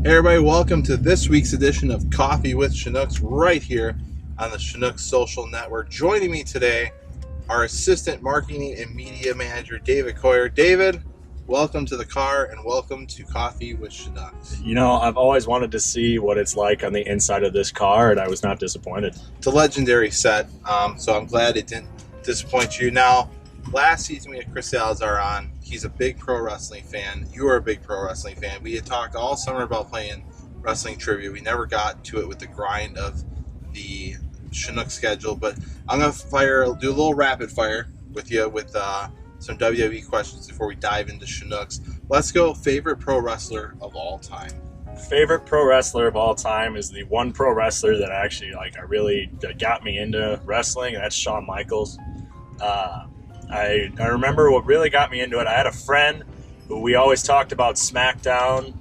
Hey everybody, welcome to this week's edition of Coffee with Chinooks right here on the Chinooks Social Network. Joining me today, our Assistant Marketing and Media Manager, David Coyer. David, welcome to the car and welcome to Coffee with Chinooks. You know, I've always wanted to see what it's like on the inside of this car, and I was not disappointed. It's a legendary set, so I'm glad it didn't disappoint you. Now, last season we had Chris Salazar on. He's a big pro wrestling fan. You are a big pro wrestling fan. We had talked all summer about playing wrestling trivia. We never got to it with the grind of the Chinook schedule, but I'm going to do a little rapid fire with you with some WWE questions before we dive into Chinooks. Let's go. Favorite pro wrestler of all time? Favorite pro wrestler of all time is the one pro wrestler that that got me into wrestling, and that's Shawn Michaels. I remember what really got me into it. I had a friend who we always talked about SmackDown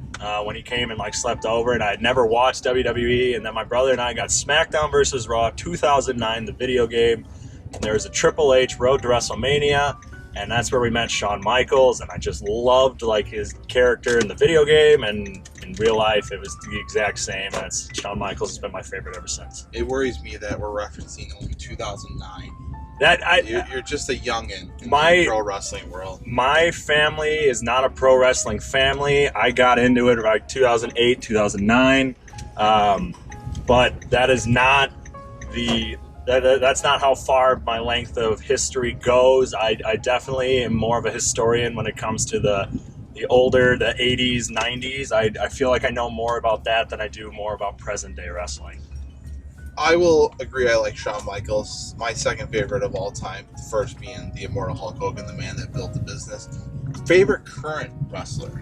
when he came and slept over, and I had never watched WWE. And then my brother and I got SmackDown versus Raw 2009, the video game. And there was a Triple H Road to WrestleMania, and that's where we met Shawn Michaels. And I just loved his character in the video game, and in real life it was the exact same. And Shawn Michaels has been my favorite ever since. It worries me that we're referencing only 2009. You're just a youngin' in the pro wrestling world. My family is not a pro wrestling family. I got into it 2008, 2009, but that is not that's not how far my length of history goes. I definitely am more of a historian when it comes to the 80s, 90s. I feel like I know more about that than I do more about present day wrestling. I will agree. I like Shawn Michaels. My second favorite of all time, the first being the immortal Hulk Hogan, the man that built the business. Favorite current wrestler?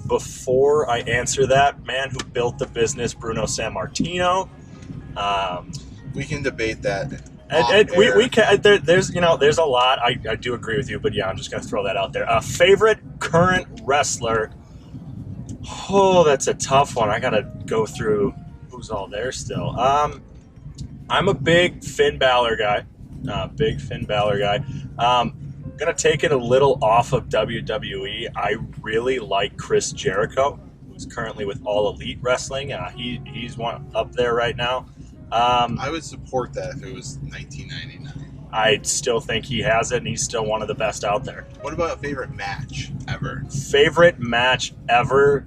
Before I answer that, man who built the business, Bruno Sammartino. We can debate that. We can. There's a lot. I do agree with you, but yeah, I'm just gonna throw that out there. Favorite current wrestler? Oh, that's a tough one. I gotta go through who's all there still. I'm a big Finn Balor guy. Gonna take it a little off of WWE. I really like Chris Jericho, who's currently with All Elite Wrestling. He's one up there right now. I would support that if it was 1999. I still think he has it, and he's still one of the best out there. What about a favorite match ever? Favorite match ever?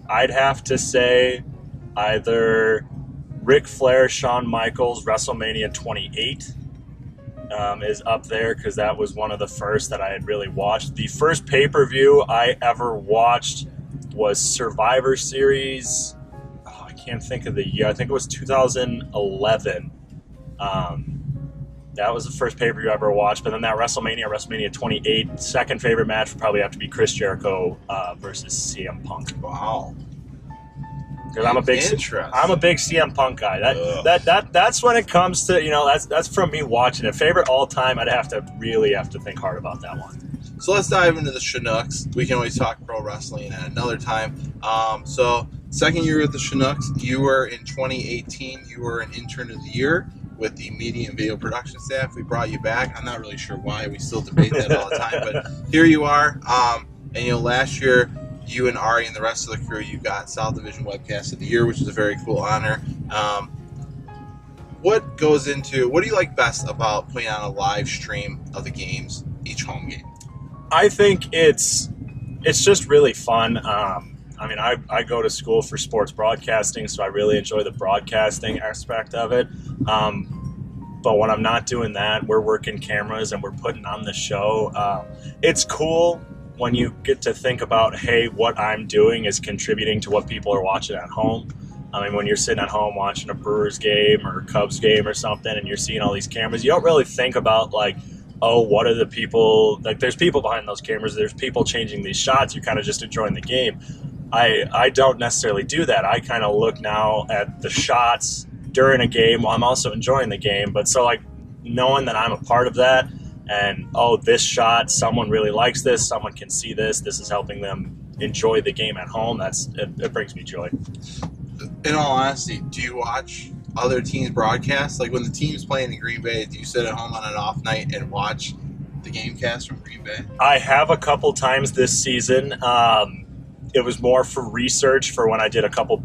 I'd have to say either Ric Flair, Shawn Michaels, WrestleMania 28 is up there because that was one of the first that I had really watched. The first pay-per-view I ever watched was Survivor Series. I can't think of the year. I think it was 2011. That was the first pay-per-view I ever watched. But then that WrestleMania 28, second favorite match would probably have to be Chris Jericho versus CM Punk. Wow. Because I'm a big CM Punk guy. That's when it comes to that's from me watching it. Favorite all time, I'd really have to think hard about that one. So let's dive into the Chinooks. We can always talk pro wrestling at another time. So second year with the Chinooks, you were in 2018. You were an intern of the year with the media and video production staff. We brought you back. I'm not really sure why. We still debate that all the time, but here you are. And last year, you and Ari and the rest of the crew, you got South Division Webcast of the Year, which is a very cool honor. What do you like best about putting on a live stream of the games, each home game? I think it's just really fun. I go to school for sports broadcasting, so I really enjoy the broadcasting aspect of it. But when I'm not doing that, we're working cameras and we're putting on the show. It's cool when you get to think about, hey, what I'm doing is contributing to what people are watching at home. When you're sitting at home watching a Brewers game or a Cubs game or something and you're seeing all these cameras, you don't really think about what are the people, there's people behind those cameras, there's people changing these shots, you're kind of just enjoying the game. I don't necessarily do that. I kind of look now at the shots during a game while I'm also enjoying the game. But knowing that I'm a part of that, and this shot, someone really likes this, someone can see this is helping them enjoy the game at home, it brings me joy. In all honesty, do you watch other teams broadcast? When the team's playing in Green Bay, do you sit at home on an off night and watch the game cast from Green Bay? I have a couple times this season. it was more for research for when I did a couple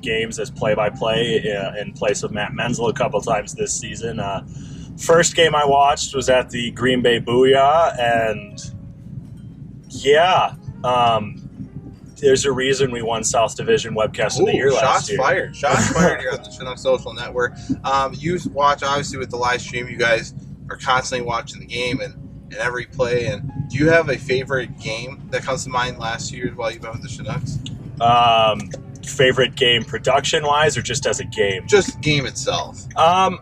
games as play-by-play in place of Matt Menzel a couple times this season. First game I watched was at the Green Bay Booyah, and yeah, there's a reason we won South Division Webcast of the Year last year. Shots fired here on the Chinooks Social Network. You watch, obviously, with the live stream. You guys are constantly watching the game and every play. And do you have a favorite game that comes to mind last year while you've been with the Chinooks? Favorite game production-wise or just as a game? Just game itself. I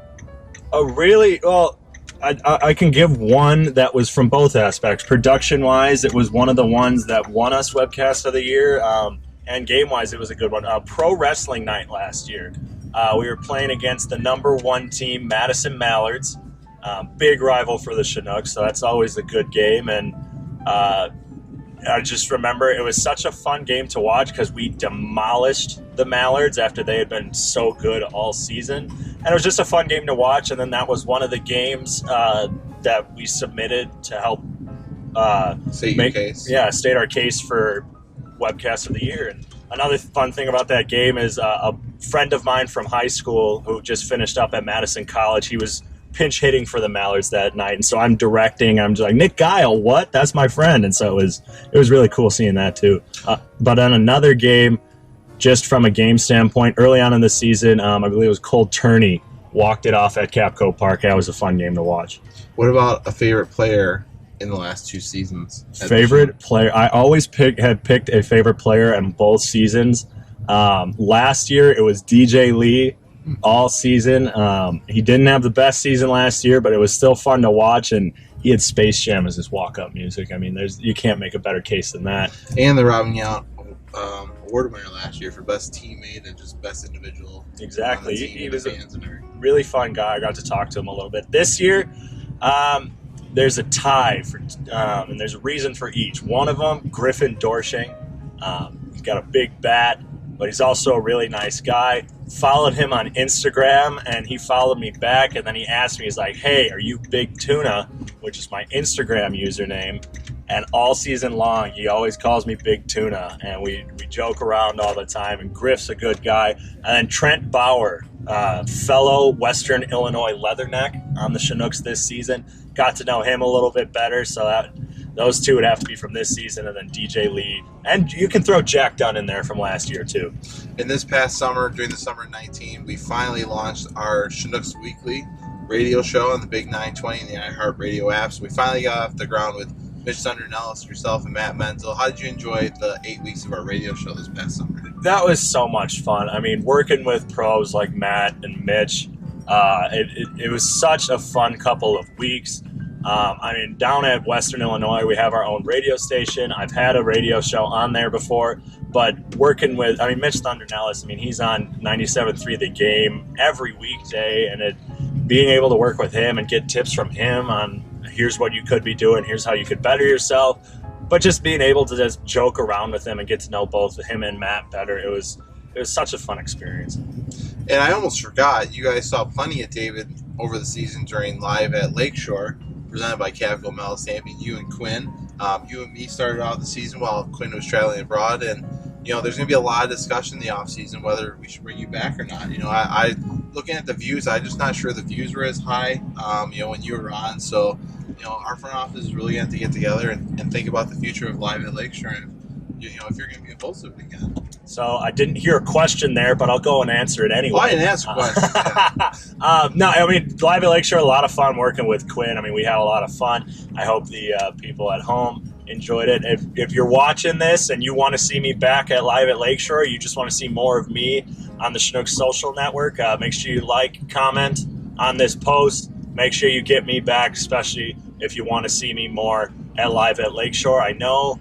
can give one that was from both aspects. Production-wise, it was one of the ones that won us Webcast of the Year, and game-wise, it was a good one. Pro Wrestling Night last year. We were playing against the number 1 team, Madison Mallards. Big rival for the Chinooks, so that's always a good game. And I just remember it was such a fun game to watch because we demolished the Mallards after they had been so good all season. And it was just a fun game to watch. And then that was one of the games that we submitted to help state our case for Webcast of the Year. And another fun thing about that game is a friend of mine from high school who just finished up at Madison College, he was pinch hitting for the Mallards that night, and so I'm directing. I'm just like, Nick Guile, what? That's my friend. And so it was really cool seeing that too. But on another game, just from a game standpoint, early on in the season, I believe it was Cole Turney walked it off at Capco Park. That was a fun game to watch. What about a favorite player in the last 2 seasons? Favorite player? I always had picked a favorite player in both seasons. Last year it was DJ Lee. All season. He didn't have the best season last year, but it was still fun to watch, and he had Space Jam as his walk-up music. I mean, you can't make a better case than that. And the Robin Yount award winner last year for best teammate and just best individual. Exactly. He was a really fun guy. I got to talk to him a little bit. This year, there's a tie for, and there's a reason for each. One of them, Griffin Dorshing. He's got a big bat, but he's also a really nice guy. Followed him on Instagram, and he followed me back, and then he asked me, he's like, hey, are you Big Tuna, which is my Instagram username, and all season long, he always calls me Big Tuna, and we joke around all the time, and Griff's a good guy. And then Trent Bauer, fellow Western Illinois Leatherneck on the Chinooks this season, got to know him a little bit better, so those two would have to be from this season, and then DJ Lee. And you can throw Jack Dunn in there from last year, too. In this past summer, during the summer of 19, we finally launched our Chinooks Weekly radio show on the Big 920 and the iHeartRadio apps. We finally got off the ground with Mitch Thunder-Nellis, yourself, and Matt Menzel. How did you enjoy the 8 weeks of our radio show this past summer? That was so much fun. I mean, working with pros like Matt and Mitch, it was such a fun couple of weeks. I mean, down at Western Illinois, we have our own radio station. I've had a radio show on there before, but working with, Mitch Thunder-Nellis, he's on 97.3 The Game every weekday, and being able to work with him and get tips from him on here's what you could be doing, here's how you could better yourself, but just being able to just joke around with him and get to know both him and Matt better, it was such a fun experience. And I almost forgot, you guys saw plenty of David over the season during Live at Lakeshore, presented by Cavco Malasampi. You and Quinn, you and me started out the season while Quinn was traveling abroad, and there's going to be a lot of discussion in the off season whether we should bring you back or not. I looking at the views, I'm just not sure the views were as high, when you were on. So, our front office is really going to get together and think about the future of Live at Lakeshore. And, if you're going to be opposed to it again. So I didn't hear a question there, but I'll go and answer it anyway. Well, I didn't ask a question. No, Live at Lakeshore, a lot of fun working with Quinn. We had a lot of fun. I hope the people at home enjoyed it. If you're watching this and you want to see me back at Live at Lakeshore, you just want to see more of me on the Chinooks Social Network, make sure you like, comment on this post. Make sure you get me back, especially if you want to see me more at Live at Lakeshore. I know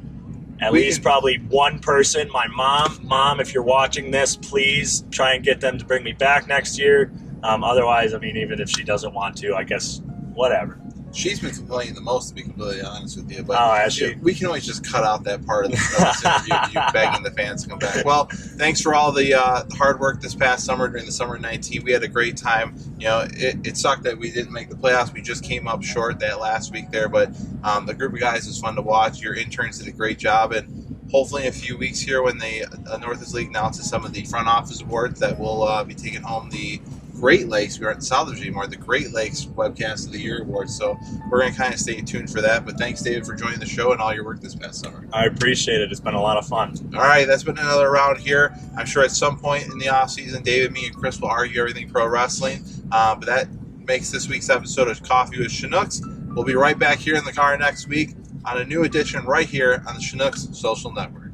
at least probably one person, my mom, if you're watching this, please try and get them to bring me back next year. Otherwise, even if she doesn't want to, I guess, whatever. She's been complaining the most, to be completely honest with you. But we can always just cut out that part of this interview, you begging the fans to come back. Well, thanks for all the hard work this past summer during the summer of 19. We had a great time. It sucked that we didn't make the playoffs. We just came up short that last week there. But the group of guys was fun to watch. Your interns did a great job. And hopefully in a few weeks here when the Northeast League announces some of the front office awards that will be taking home the Great Lakes. We aren't in Southern anymore. The Great Lakes Webcast of the Year award. So we're going to kind of stay tuned for that. But thanks, David, for joining the show and all your work this past summer. I appreciate it. It's been a lot of fun. All right, that's been another round here. I'm sure at some point in the offseason, David, me, and Chris will argue everything pro wrestling. But that makes this week's episode of Coffee with Chinooks. We'll be right back here in the car next week on a new edition right here on the Chinooks Social Network.